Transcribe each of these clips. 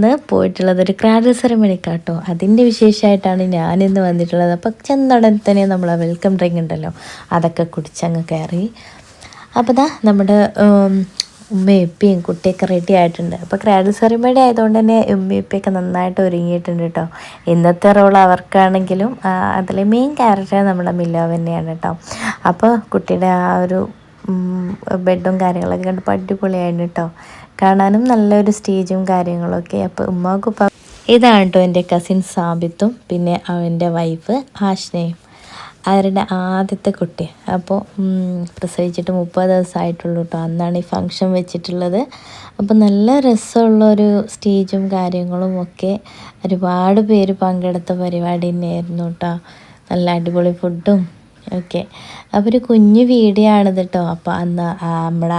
ഇന്ന് പോയിട്ടുള്ളത് ഒരു ക്രാഡിൽ സെറിമണിക്കാട്ടോ. അതിൻ്റെ വിശേഷമായിട്ടാണ് ഞാനിന്ന് വന്നിട്ടുള്ളത്. അപ്പോൾ ചെന്നടൻ തന്നെ നമ്മൾ വെൽക്കം ഡ്രിങ്ക് ഉണ്ടല്ലോ, അതൊക്കെ കുടിച്ചങ്ങ് കയറി. അപ്പോൾ ദാ നമ്മുടെ ഉമ്മയും ഉപ്പയും കുട്ടിയൊക്കെ റെഡി ആയിട്ടുണ്ട്. അപ്പോൾ ക്രാഡിൽ സെറിമണി ആയതുകൊണ്ട് തന്നെ ഉമ്മയും ഉപ്പയൊക്കെ നന്നായിട്ട് ഒരുങ്ങിയിട്ടുണ്ട് കേട്ടോ. ഇന്നത്തെ റോൾ അവർക്കാണെങ്കിലും അതിലെ മെയിൻ ക്യാരക്ടർ നമ്മുടെ മില്ലോ തന്നെയാണ് കേട്ടോ. അപ്പോൾ കുട്ടിയുടെ ആ ഒരു ബെഡും കാര്യങ്ങളൊക്കെ കണ്ടപ്പോൾ അടിപൊളിയായിരുന്നു കേട്ടോ. കാണാനും നല്ലൊരു സ്റ്റേജും കാര്യങ്ങളൊക്കെ. അപ്പോൾ ഉമ്മാക്കുപ്പ ഇതാണ് കേട്ടോ എൻ്റെ കസിൻ സാബിത്തും പിന്നെ അവൻ്റെ വൈഫ് ആഷ്നയും, അവരുടെ ആദ്യത്തെ കുട്ടി. അപ്പോൾ പ്രസവിച്ചിട്ട് 30 ദിവസമായിട്ടുള്ളൂ കേട്ടോ. അന്നാണ് ഈ ഫങ്ഷൻ വെച്ചിട്ടുള്ളത്. അപ്പോൾ നല്ല രസമുള്ളൊരു സ്റ്റേജും കാര്യങ്ങളും ഒക്കെ, ഒരുപാട് പേര് പങ്കെടുത്ത പരിപാടി തന്നെയായിരുന്നു കേട്ടോ. നല്ല അടിപൊളി ഫുഡും ഓക്കെ. അപ്പോൾ ഒരു കുഞ്ഞു വീഡിയോ ആണിത് കേട്ടോ. അപ്പോൾ അന്ന് നമ്മുടെ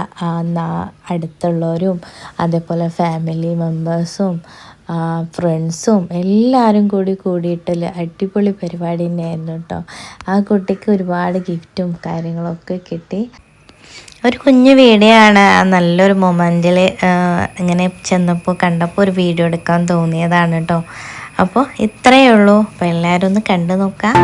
അടുത്തുള്ളവരും അതേപോലെ ഫാമിലി മെമ്പേഴ്സും ഫ്രണ്ട്സും എല്ലാവരും കൂടിയിട്ടില്ല അടിപൊളി പരിപാടി തന്നെയായിരുന്നു കേട്ടോ. ആ കുട്ടിക്ക് ഒരുപാട് ഗിഫ്റ്റും കാര്യങ്ങളൊക്കെ കിട്ടി. ഒരു കുഞ്ഞു വീഡിയോ ആണ്. നല്ലൊരു മൊമെൻറ്റിൽ ഇങ്ങനെ ചെന്നപ്പോൾ കണ്ടപ്പോൾ ഒരു വീഡിയോ എടുക്കാൻ തോന്നിയതാണ് കേട്ടോ. അപ്പോൾ ഇത്രയേ ഉള്ളൂ. അപ്പോൾ എല്ലാവരും ഒന്ന് കണ്ടു നോക്കാം.